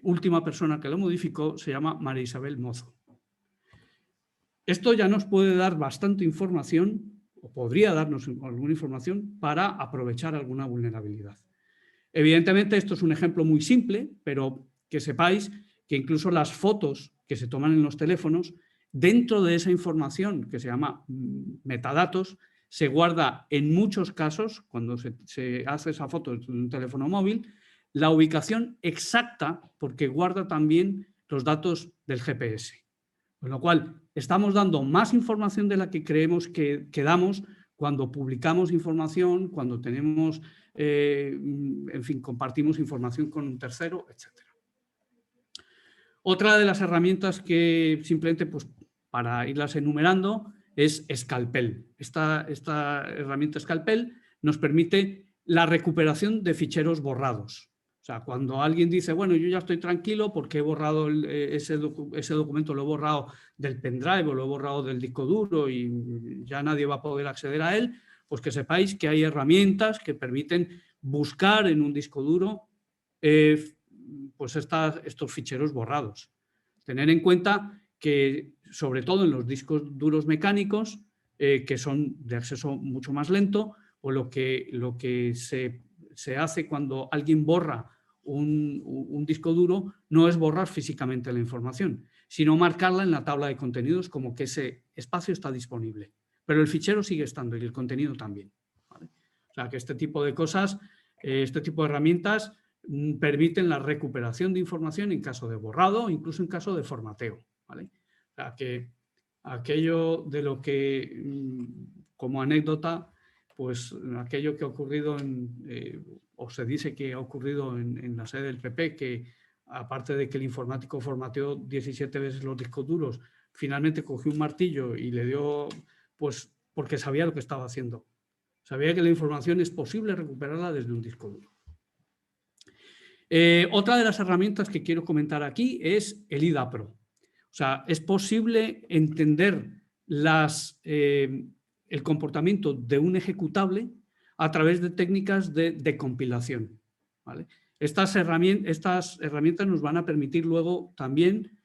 última persona que lo modificó se llama María Isabel Mozo. Esto ya nos puede dar bastante información, o podría darnos alguna información para aprovechar alguna vulnerabilidad. Evidentemente, esto es un ejemplo muy simple, pero que sepáis que incluso las fotos que se toman en los teléfonos, dentro de esa información que se llama metadatos, se guarda en muchos casos, cuando se hace esa foto de un teléfono móvil, la ubicación exacta, porque guarda también los datos del GPS. Con lo cual, estamos dando más información de la que creemos que damos cuando publicamos información, cuando tenemos, en fin, compartimos información con un tercero, etc. Otra de las herramientas que simplemente, pues, para irlas enumerando, es Scalpel. Esta herramienta Scalpel nos permite la recuperación de ficheros borrados. O sea, cuando alguien dice, bueno, yo ya estoy tranquilo porque he borrado ese documento, lo he borrado del pendrive o lo he borrado del disco duro y ya nadie va a poder acceder a él, pues que sepáis que hay herramientas que permiten buscar en un disco duro pues estos ficheros borrados. Tener en cuenta que, sobre todo en los discos duros mecánicos, que son de acceso mucho más lento, o lo que se hace cuando alguien borra un disco duro no es borrar físicamente la información, sino marcarla en la tabla de contenidos como que ese espacio está disponible. Pero el fichero sigue estando y el contenido también, ¿vale? O sea que este tipo de cosas, este tipo de herramientas permiten la recuperación de información en caso de borrado, incluso en caso de formateo, ¿vale? O sea que aquello de lo que, como anécdota, pues aquello que ha ocurrido, o se dice que ha ocurrido en la sede del PP, que aparte de que el informático formateó 17 veces los discos duros, finalmente cogió un martillo y le dio, pues porque sabía lo que estaba haciendo. Sabía que la información es posible recuperarla desde un disco duro. Otra de las herramientas que quiero comentar aquí es el IDAPRO. O sea, es posible entender el comportamiento de un ejecutable a través de técnicas de compilación, ¿vale? Estas herramientas nos van a permitir luego también,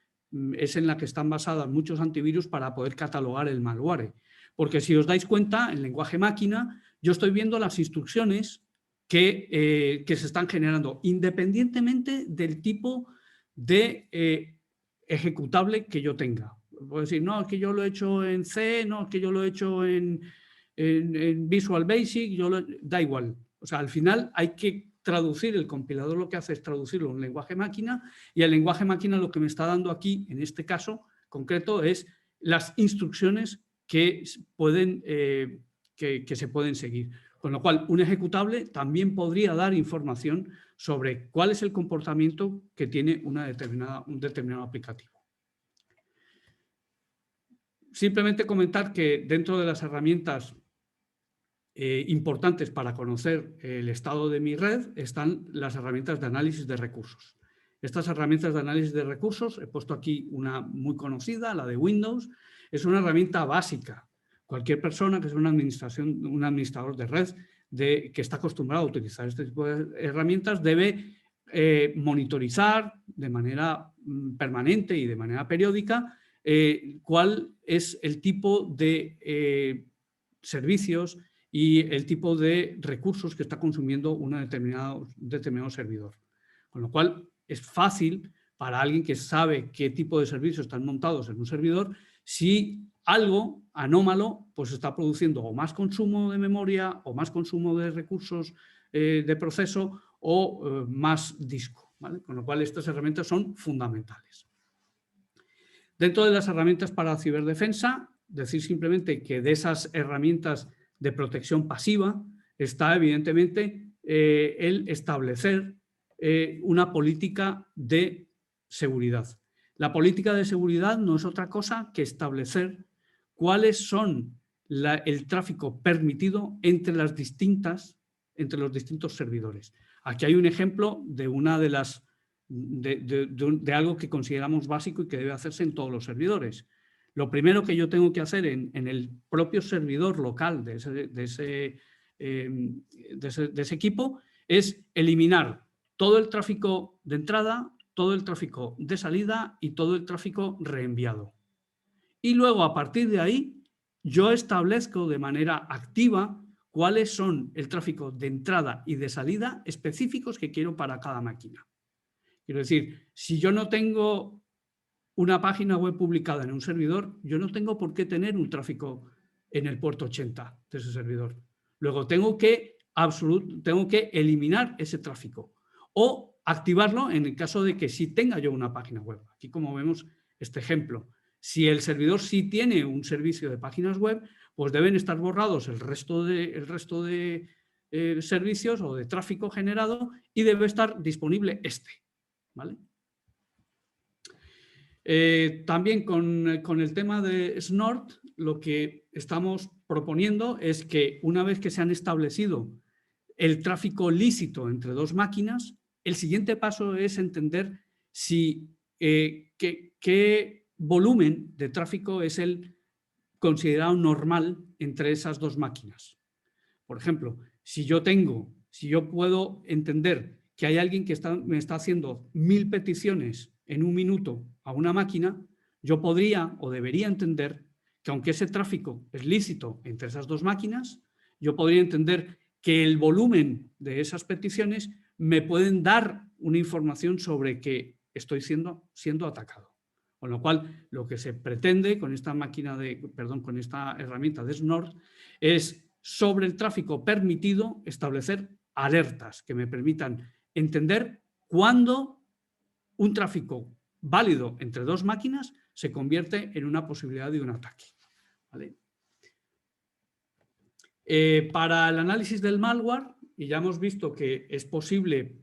es en la que están basadas muchos antivirus para poder catalogar el malware. Porque si os dais cuenta, en lenguaje máquina, yo estoy viendo las instrucciones que se están generando, independientemente del tipo de ejecutable que yo tenga. Puedo decir, no, es que yo lo he hecho en C, no, es que yo lo he hecho en Visual Basic, da igual. O sea, al final hay que traducir, el compilador lo que hace es traducirlo en lenguaje máquina, y el lenguaje máquina lo que me está dando aquí, en este caso concreto, es las instrucciones que se pueden seguir. Con lo cual, un ejecutable también podría dar información sobre cuál es el comportamiento que tiene un determinado aplicativo. Simplemente comentar que dentro de las herramientas importantes para conocer el estado de mi red están las herramientas de análisis de recursos. Estas herramientas de análisis de recursos, he puesto aquí una muy conocida, la de Windows, es una herramienta básica. Cualquier persona que es un administrador de red que está acostumbrado a utilizar este tipo de herramientas debe monitorizar de manera permanente y de manera periódica cuál es el tipo de servicios y el tipo de recursos que está consumiendo un determinado servidor. Con lo cual es fácil para alguien que sabe qué tipo de servicios están montados en un servidor, si algo anómalo pues está produciendo o más consumo de memoria o más consumo de recursos de proceso o más disco, ¿vale? Con lo cual estas herramientas son fundamentales. Dentro de las herramientas para ciberdefensa, decir simplemente que de esas herramientas de protección pasiva está evidentemente el establecer una política de seguridad. La política de seguridad no es otra cosa que establecer cuáles son el tráfico permitido entre los distintos servidores. Aquí hay un ejemplo de algo que consideramos básico y que debe hacerse en todos los servidores. Lo primero que yo tengo que hacer en el propio servidor local de ese equipo es eliminar todo el tráfico de entrada, todo el tráfico de salida y todo el tráfico reenviado. Y luego, a partir de ahí, yo establezco de manera activa cuáles son el tráfico de entrada y de salida específicos que quiero para cada máquina. Quiero decir, si yo no tengo una página web publicada en un servidor, yo no tengo por qué tener un tráfico en el puerto 80 de ese servidor. Luego tengo que eliminar ese tráfico o activarlo en el caso de que sí tenga yo una página web. Aquí, como vemos este ejemplo, si el servidor sí tiene un servicio de páginas web, pues deben estar borrados el resto de servicios o de tráfico generado y debe estar disponible este, ¿vale? También con el tema de Snort, lo que estamos proponiendo es que una vez que se han establecido el tráfico lícito entre dos máquinas, el siguiente paso es entender qué volumen de tráfico es el considerado normal entre esas dos máquinas. Por ejemplo, si yo puedo entender que hay alguien que me está haciendo 1000 peticiones en un minuto a una máquina, yo podría o debería entender que aunque ese tráfico es lícito entre esas dos máquinas, yo podría entender que el volumen de esas peticiones me pueden dar una información sobre que estoy siendo atacado. Con lo cual, lo que se pretende con esta con esta herramienta de Snort es, sobre el tráfico permitido, establecer alertas que me permitan entender cuándo un tráfico válido entre dos máquinas se convierte en una posibilidad de un ataque. ¿Vale? Para el análisis del malware, y ya hemos visto que es posible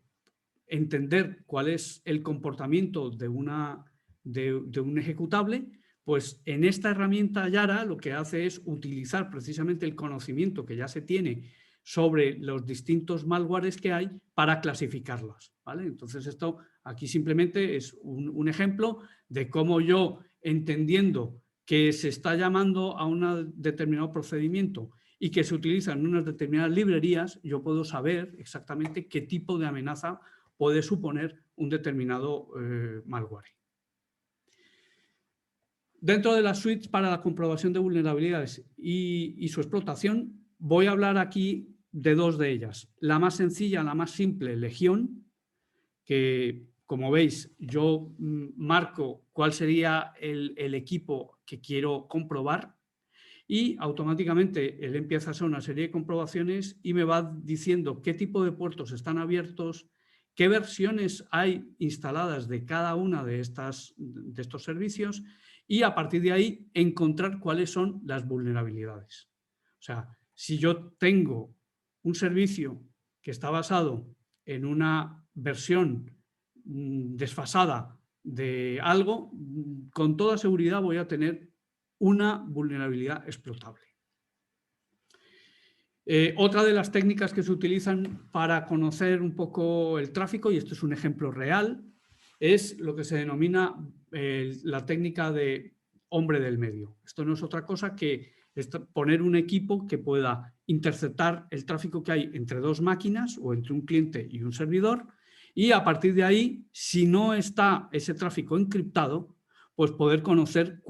entender cuál es el comportamiento de un ejecutable, pues en esta herramienta Yara lo que hace es utilizar precisamente el conocimiento que ya se tiene sobre los distintos malwares que hay para clasificarlos, ¿vale? Entonces esto aquí simplemente es un ejemplo de cómo yo, entendiendo que se está llamando a un determinado procedimiento y que se utilizan unas determinadas librerías, yo puedo saber exactamente qué tipo de amenaza puede suponer un determinado malware. Dentro de las suites para la comprobación de vulnerabilidades y su explotación, voy a hablar aquí de dos de ellas. La más sencilla, la más simple, Legión, que como veis yo marco cuál sería el equipo que quiero comprobar y automáticamente él empieza a hacer una serie de comprobaciones y me va diciendo qué tipo de puertos están abiertos, qué versiones hay instaladas de cada una de estos servicios y a partir de ahí encontrar cuáles son las vulnerabilidades. O sea, si yo tengo un servicio que está basado en una versión desfasada de algo, con toda seguridad voy a tener una vulnerabilidad explotable. Otra de las técnicas que se utilizan para conocer un poco el tráfico, y esto es un ejemplo real, es lo que se denomina la técnica de hombre del medio. Esto no es otra cosa que poner un equipo que pueda interceptar el tráfico que hay entre dos máquinas o entre un cliente y un servidor y a partir de ahí, si no está ese tráfico encriptado, pues poder conocer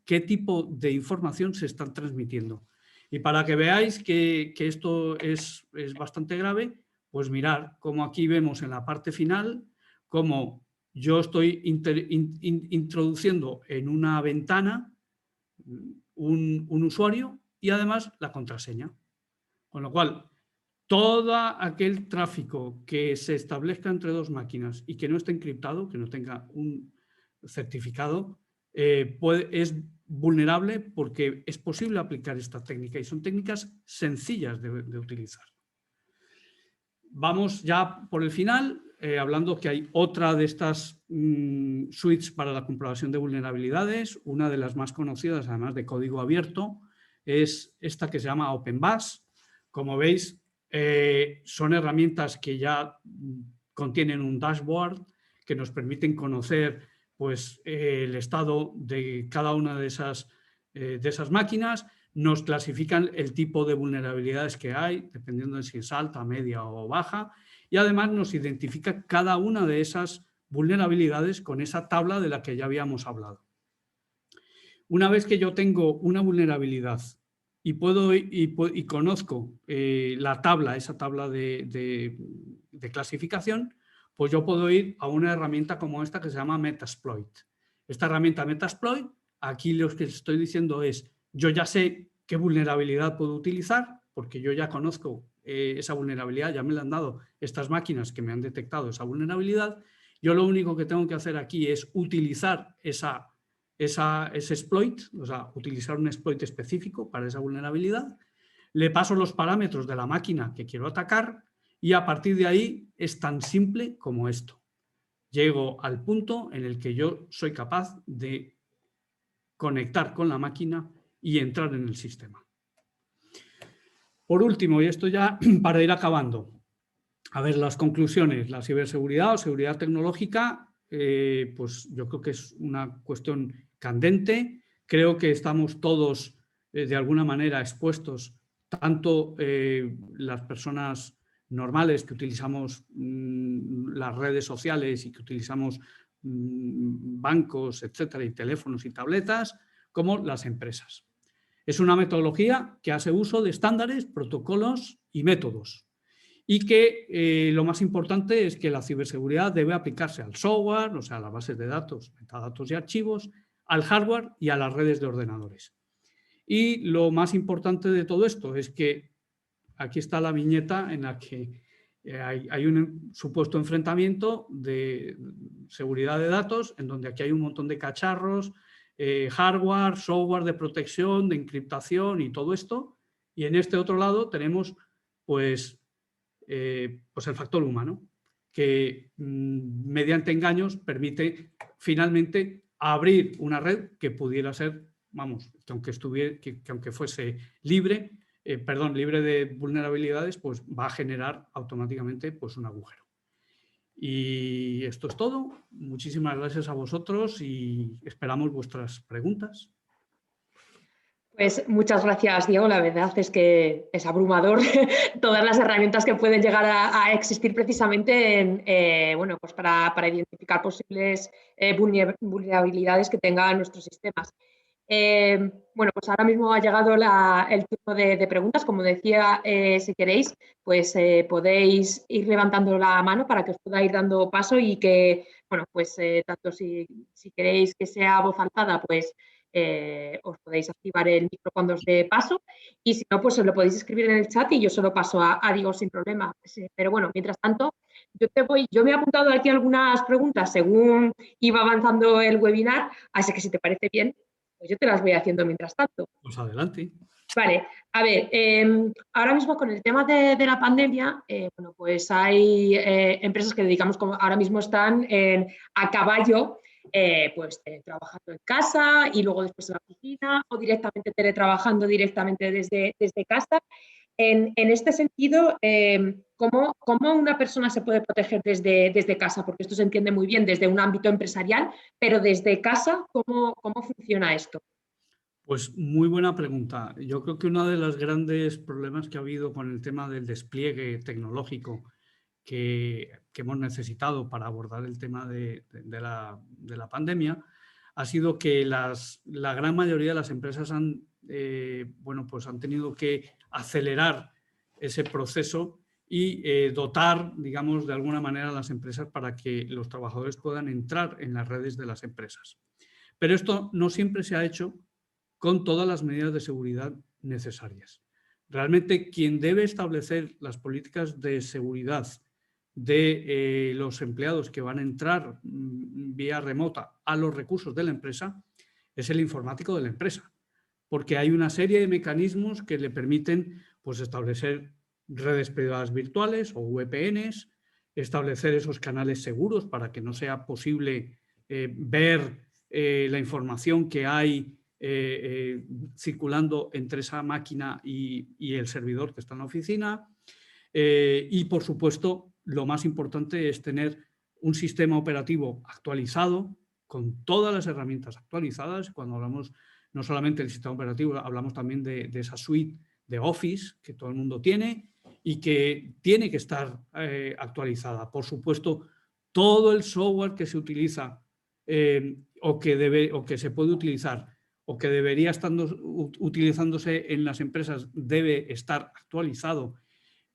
qué tipo de información se están transmitiendo. Y para que veáis que esto es bastante grave, pues mirad cómo aquí vemos en la parte final cómo yo estoy introduciendo en una ventana un usuario y además la contraseña. Con lo cual, todo aquel tráfico que se establezca entre dos máquinas y que no esté encriptado, que no tenga un certificado, es vulnerable porque es posible aplicar esta técnica y son técnicas sencillas de utilizar. Vamos ya por el final, hablando que hay otra de estas suites para la comprobación de vulnerabilidades, una de las más conocidas, además de código abierto, es esta que se llama OpenBus. Como veis, son herramientas que ya contienen un dashboard que nos permiten conocer pues, el estado de cada una de esas máquinas, nos clasifican el tipo de vulnerabilidades que hay, dependiendo de si es alta, media o baja, y además nos identifica cada una de esas vulnerabilidades con esa tabla de la que ya habíamos hablado. Una vez que yo tengo una vulnerabilidad y conozco esa tabla de clasificación, pues yo puedo ir a una herramienta como esta que se llama Metasploit. Esta herramienta Metasploit, aquí lo que estoy diciendo es, yo ya sé qué vulnerabilidad puedo utilizar, porque yo ya conozco esa vulnerabilidad, ya me la han dado estas máquinas que me han detectado esa vulnerabilidad. Yo lo único que tengo que hacer aquí es utilizar ese exploit, o sea, utilizar un exploit específico para esa vulnerabilidad. Le paso los parámetros de la máquina que quiero atacar y a partir de ahí es tan simple como esto. Llego al punto en el que yo soy capaz de conectar con la máquina y entrar en el sistema. Por último, y esto ya para ir acabando, a ver las conclusiones. La ciberseguridad o seguridad tecnológica, pues yo creo que es una cuestión candente. Creo que estamos todos de alguna manera expuestos, tanto las personas normales que utilizamos las redes sociales y que utilizamos bancos, etcétera, y teléfonos y tabletas, como las empresas. Es una metodología que hace uso de estándares, protocolos y métodos. y que lo más importante es que la ciberseguridad debe aplicarse al software, o sea, a las bases de datos, metadatos y archivos, al hardware y a las redes de ordenadores. Y lo más importante de todo esto es que aquí está la viñeta en la que hay un supuesto enfrentamiento de seguridad de datos, en donde aquí hay un montón de cacharros, hardware, software de protección, de encriptación y todo esto. Y en este otro lado tenemos pues el factor humano, que mediante engaños permite finalmente abrir una red que pudiera ser, vamos, que aunque fuese libre, libre de vulnerabilidades, pues va a generar automáticamente pues, un agujero. Y esto es todo. Muchísimas gracias a vosotros y esperamos vuestras preguntas. Pues muchas gracias, Diego. La verdad es que es abrumador todas las herramientas que pueden llegar a existir precisamente pues para identificar posibles vulnerabilidades que tengan nuestros sistemas. Bueno, pues ahora mismo ha llegado el turno de preguntas. Como decía, si queréis, pues podéis ir levantando la mano para que os pueda ir dando paso y que, bueno, pues tanto si queréis que sea a voz alzada, pues os podéis activar el micro cuando os dé paso, y si no, pues os lo podéis escribir en el chat y yo se lo paso a Diego sin problema. Pero bueno, mientras tanto, yo me he apuntado aquí algunas preguntas según iba avanzando el webinar, así que si te parece bien, pues yo te las voy haciendo mientras tanto. Pues adelante. Vale, a ver, ahora mismo con el tema de la pandemia, bueno, pues hay empresas que ahora mismo están a caballo, pues trabajando en casa y luego después en la oficina o directamente teletrabajando directamente desde casa. En este sentido, ¿cómo una persona se puede proteger desde casa? Porque esto se entiende muy bien desde un ámbito empresarial, pero desde casa, ¿cómo funciona esto? Pues muy buena pregunta. Yo creo que uno de los grandes problemas que ha habido con el tema del despliegue tecnológico que hemos necesitado para abordar el tema de la pandemia ha sido que la gran mayoría de las empresas han tenido que acelerar ese proceso y dotar, digamos, de alguna manera a las empresas para que los trabajadores puedan entrar en las redes de las empresas. Pero esto no siempre se ha hecho con todas las medidas de seguridad necesarias. Realmente quien debe establecer las políticas de seguridad de los empleados que van a entrar vía remota a los recursos de la empresa es el informático de la empresa, porque hay una serie de mecanismos que le permiten pues, establecer redes privadas virtuales o VPNs, establecer esos canales seguros para que no sea posible ver la información que hay circulando entre esa máquina y el servidor que está en la oficina. Y, por supuesto, lo más importante es tener un sistema operativo actualizado, con todas las herramientas actualizadas. Cuando hablamos no solamente del sistema operativo, hablamos también de esa suite de Office que todo el mundo tiene y que tiene que estar actualizada. Por supuesto, todo el software que se utiliza o que se puede utilizar o que debería estar utilizándose en las empresas debe estar actualizado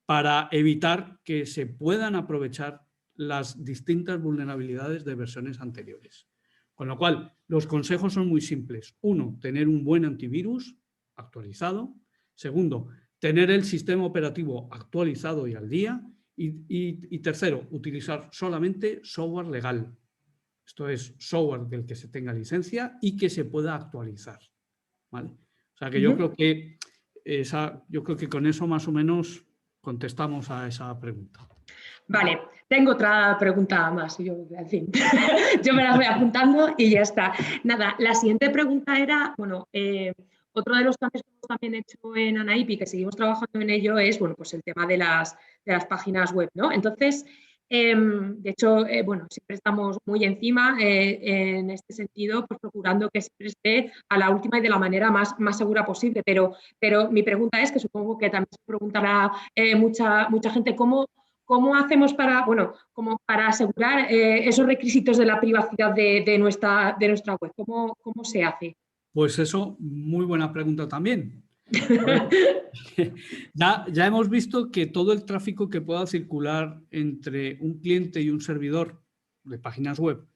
para evitar que se puedan aprovechar las distintas vulnerabilidades de versiones anteriores. Con lo cual, los consejos son muy simples. Uno, tener un buen antivirus actualizado. Segundo, tener el sistema operativo actualizado y al día. Y tercero, utilizar solamente software legal. Esto es software del que se tenga licencia y que se pueda actualizar. ¿Vale? O sea que yo creo que con eso más o menos contestamos a esa pregunta. Vale, tengo otra pregunta más. En fin, yo me las voy apuntando y ya está. Nada, la siguiente pregunta era, bueno, otro de los cambios que hemos también hecho en Anaipi, que seguimos trabajando en ello, es, bueno, pues el tema de las páginas web, ¿no? Entonces, de hecho, bueno, siempre estamos muy encima en este sentido, pues procurando que siempre esté a la última y de la manera más segura posible. Pero mi pregunta es, que supongo que también se preguntará mucha gente, ¿cómo hacemos para asegurar esos requisitos de la privacidad de nuestra web? ¿Cómo se hace? Pues eso, muy buena pregunta también. A ver, ya hemos visto que todo el tráfico que pueda circular entre un cliente y un servidor de páginas web,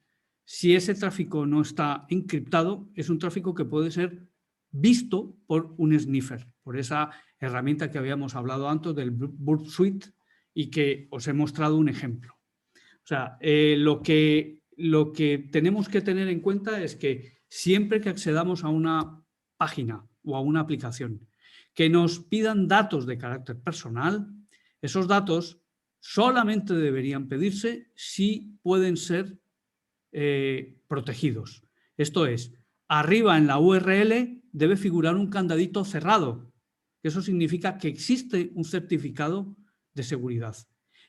si ese tráfico no está encriptado, es un tráfico que puede ser visto por un sniffer, por esa herramienta que habíamos hablado antes del Burp Suite y que os he mostrado un ejemplo. O sea, lo que tenemos que tener en cuenta es que siempre que accedamos a una página o a una aplicación que nos pidan datos de carácter personal, esos datos solamente deberían pedirse si pueden ser protegidos. Esto es, arriba en la URL debe figurar un candadito cerrado. Eso significa que existe un certificado de seguridad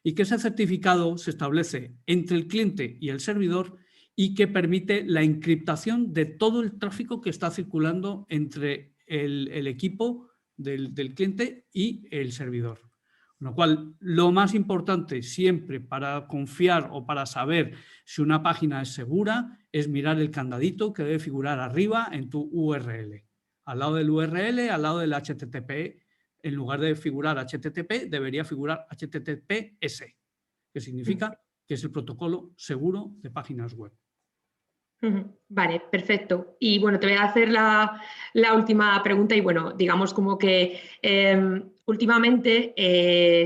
y que ese certificado se establece entre el cliente y el servidor y que permite la encriptación de todo el tráfico que está circulando entre el equipo del cliente y el servidor. Con lo cual, lo más importante siempre para confiar o para saber si una página es segura es mirar el candadito que debe figurar arriba en tu URL. Al lado del URL, al lado del HTTP, en lugar de figurar HTTP, debería figurar HTTPS, que significa que es el protocolo seguro de páginas web. Vale, perfecto. Y bueno, te voy a hacer la última pregunta y bueno, digamos como que últimamente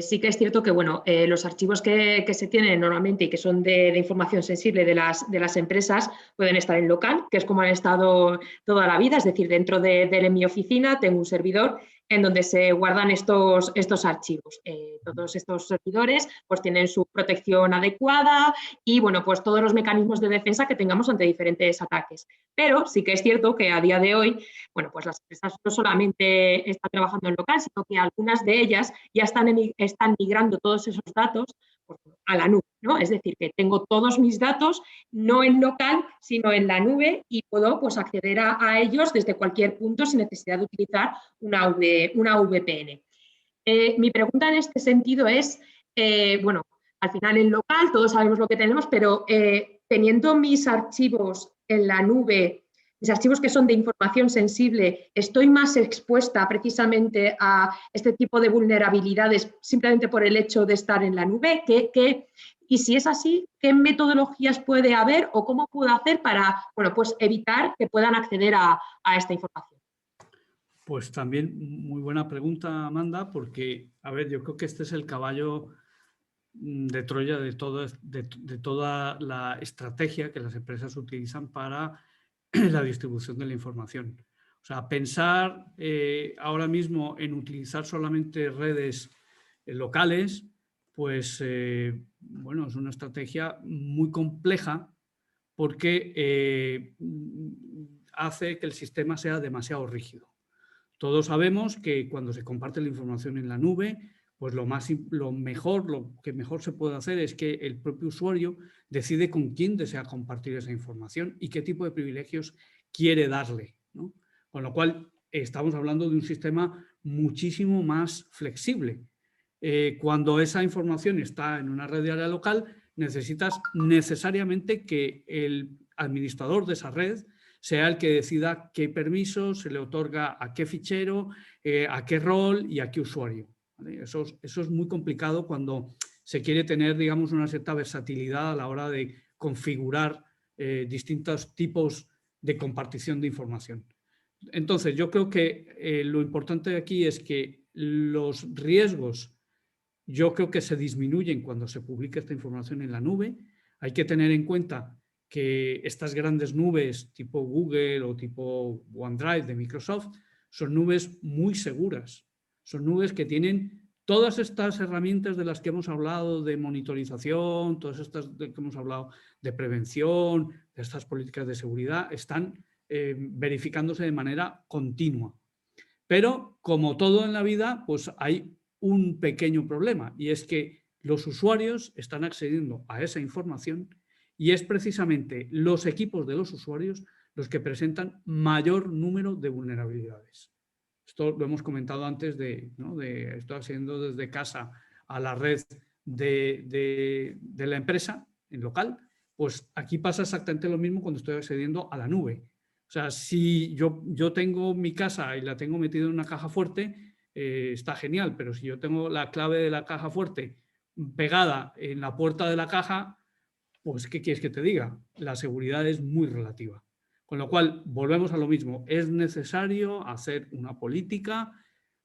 sí que es cierto que bueno, los archivos que se tienen normalmente y que son de información sensible de las empresas pueden estar en local, que es como han estado toda la vida, es decir, dentro de mi oficina tengo un servidor en donde se guardan estos archivos. Todos estos servidores pues tienen su protección adecuada y bueno, pues todos los mecanismos de defensa que tengamos ante diferentes ataques. Pero sí que es cierto que a día de hoy, bueno, pues las empresas no solamente están trabajando en local, sino que algunas de ellas ya están migrando todos esos datos a la nube, ¿no? Es decir, que tengo todos mis datos no en local, sino en la nube y puedo pues, acceder a ellos desde cualquier punto sin necesidad de utilizar una VPN. Mi pregunta en este sentido es, bueno, al final en local todos sabemos lo que tenemos, pero teniendo mis archivos en la nube, mis archivos que son de información sensible, estoy más expuesta precisamente a este tipo de vulnerabilidades simplemente por el hecho de estar en la nube. Y si es así, ¿qué metodologías puede haber o cómo puedo hacer para bueno, pues evitar que puedan acceder a esta información? Pues también muy buena pregunta, Amanda, porque, a ver, yo creo que este es el caballo de Troya de toda la estrategia que las empresas utilizan para la distribución de la información. O sea, pensar ahora mismo en utilizar solamente redes locales, pues, bueno, es una estrategia muy compleja porque hace que el sistema sea demasiado rígido. Todos sabemos que cuando se comparte la información en la nube, pues lo que mejor se puede hacer es que el propio usuario decide con quién desea compartir esa información y qué tipo de privilegios quiere darle, ¿no? Con lo cual, estamos hablando de un sistema muchísimo más flexible. Cuando esa información está en una red de área local, necesitas necesariamente que el administrador de esa red sea el que decida qué permiso se le otorga a qué fichero, a qué rol y a qué usuario. ¿Vale? Eso es muy complicado cuando se quiere tener, digamos, una cierta versatilidad a la hora de configurar distintos tipos de compartición de información. Entonces, yo creo que lo importante aquí es que los riesgos, yo creo que se disminuyen cuando se publica esta información en la nube. Hay que tener en cuenta que estas grandes nubes tipo Google o tipo OneDrive de Microsoft son nubes muy seguras. Son nubes que tienen todas estas herramientas de las que hemos hablado de monitorización, todas estas de que hemos hablado de prevención, de estas políticas de seguridad, están verificándose de manera continua. Pero, como todo en la vida, pues hay un pequeño problema y es que los usuarios están accediendo a esa información y es precisamente los equipos de los usuarios los que presentan mayor número de vulnerabilidades. Esto lo hemos comentado antes de estoy accediendo desde casa a la red de la empresa en local, pues aquí pasa exactamente lo mismo cuando estoy accediendo a la nube. O sea, si yo tengo mi casa y la tengo metida en una caja fuerte, está genial, pero si yo tengo la clave de la caja fuerte pegada en la puerta de la caja, pues ¿qué quieres que te diga? La seguridad es muy relativa. Con lo cual, volvemos a lo mismo. Es necesario hacer una política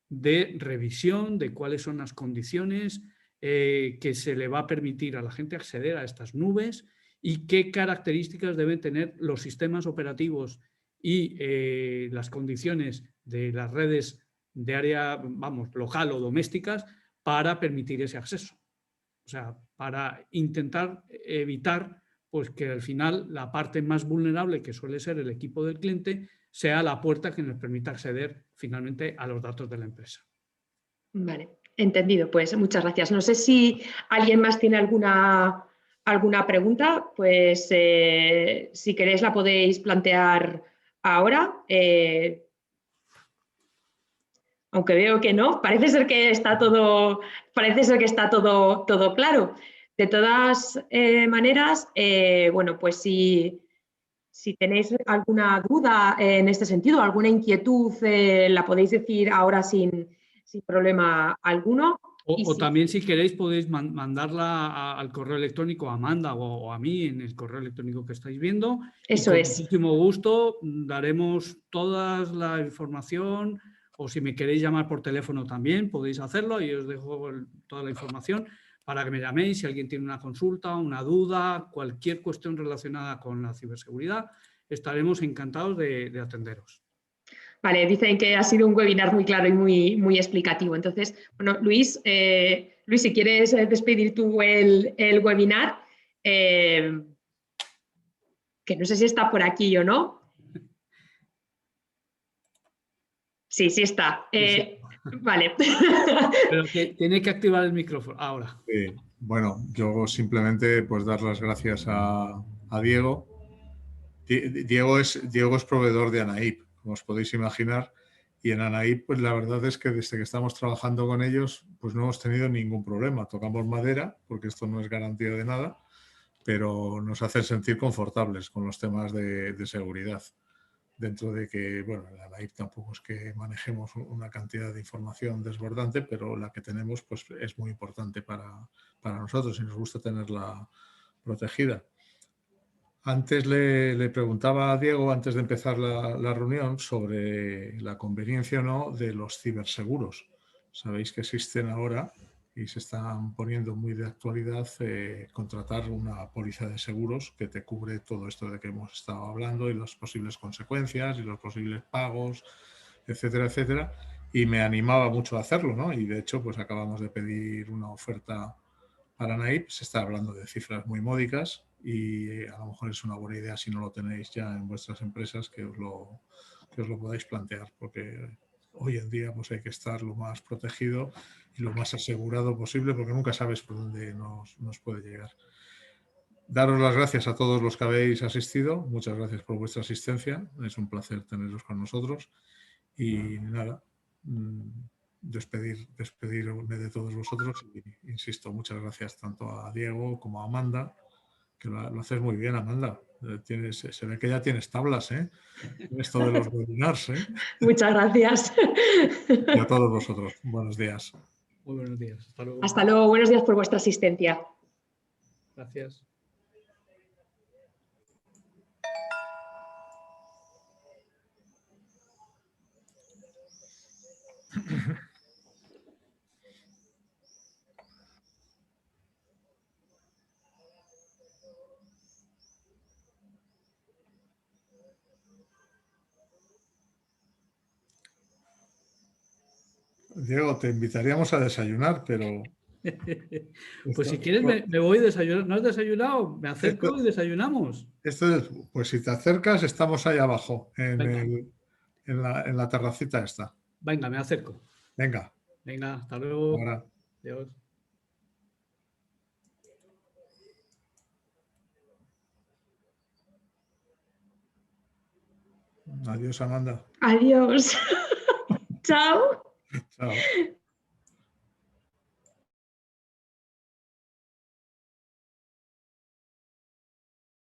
de revisión de cuáles son las condiciones que se le va a permitir a la gente acceder a estas nubes y qué características deben tener los sistemas operativos y las condiciones de las redes de área, vamos, local o domésticas para permitir ese acceso. O sea, para intentar evitar pues, que al final la parte más vulnerable, que suele ser el equipo del cliente, sea la puerta que nos permita acceder finalmente a los datos de la empresa. Vale, entendido. Pues muchas gracias. No sé si alguien más tiene alguna pregunta, pues si queréis la podéis plantear ahora. Aunque veo que no, parece ser que está todo claro. De todas maneras, bueno, pues si tenéis alguna duda en este sentido, alguna inquietud, la podéis decir ahora sin problema alguno. O también, si queréis, podéis mandarla al correo electrónico a Amanda o a mí en el correo electrónico que estáis viendo. Eso y con es. muchísimo gusto daremos toda la información, o si me queréis llamar por teléfono también podéis hacerlo y os dejo toda la información para que me llaméis si alguien tiene una consulta, una duda, cualquier cuestión relacionada con la ciberseguridad. Estaremos encantados de atenderos. Vale, dicen que ha sido un webinar muy claro y muy explicativo. Entonces, bueno, Luis, si quieres despedir tú el webinar, que no sé si está por aquí o no. Sí está. Vale. Pero tiene que activar el micrófono ahora. Bueno, yo simplemente pues dar las gracias a Diego. Diego es proveedor de Anaip, como os podéis imaginar, y en Anaip pues la verdad es que desde que estamos trabajando con ellos pues no hemos tenido ningún problema. Tocamos madera porque esto no es garantía de nada, pero nos hacen sentir confortables con los temas de seguridad. Dentro de que, bueno, en Anaip tampoco es que manejemos una cantidad de información desbordante, pero la que tenemos pues es muy importante para nosotros y nos gusta tenerla protegida. Antes le preguntaba a Diego, antes de empezar la reunión, sobre la conveniencia o no de los ciberseguros. Sabéis que existen ahora y se están poniendo muy de actualidad contratar una póliza de seguros que te cubre todo esto de que hemos estado hablando y las posibles consecuencias y los posibles pagos, etcétera, etcétera. Y me animaba mucho a hacerlo, ¿no? Y de hecho, pues acabamos de pedir una oferta para Anaip. Se está hablando de cifras muy módicas y a lo mejor es una buena idea, si no lo tenéis ya en vuestras empresas, que os lo podáis plantear, porque hoy en día pues hay que estar lo más protegido y lo más asegurado posible, porque nunca sabes por dónde nos puede llegar. Daros las gracias a todos los que habéis asistido. Muchas gracias por vuestra asistencia. Es un placer teneros con nosotros. Y nada, despedirme de todos vosotros. Y, insisto, muchas gracias tanto a Diego como a Amanda, que lo haces muy bien, Amanda. Se ve que ya tienes tablas, ¿eh? Esto de los webinars, ¿eh? Muchas gracias. Y a todos vosotros, buenos días. Muy buenos días. Hasta luego. Hasta luego. Buenos días por vuestra asistencia. Gracias. Diego, te invitaríamos a desayunar, pero... Pues si quieres me voy a desayunar. ¿No has desayunado? Me acerco y desayunamos. Esto es, pues si te acercas, estamos ahí abajo, en la terracita esta. Venga, me acerco. Venga. Venga, hasta luego. Ahora. Adiós. Adiós, Amanda. Adiós. Chao. Chao.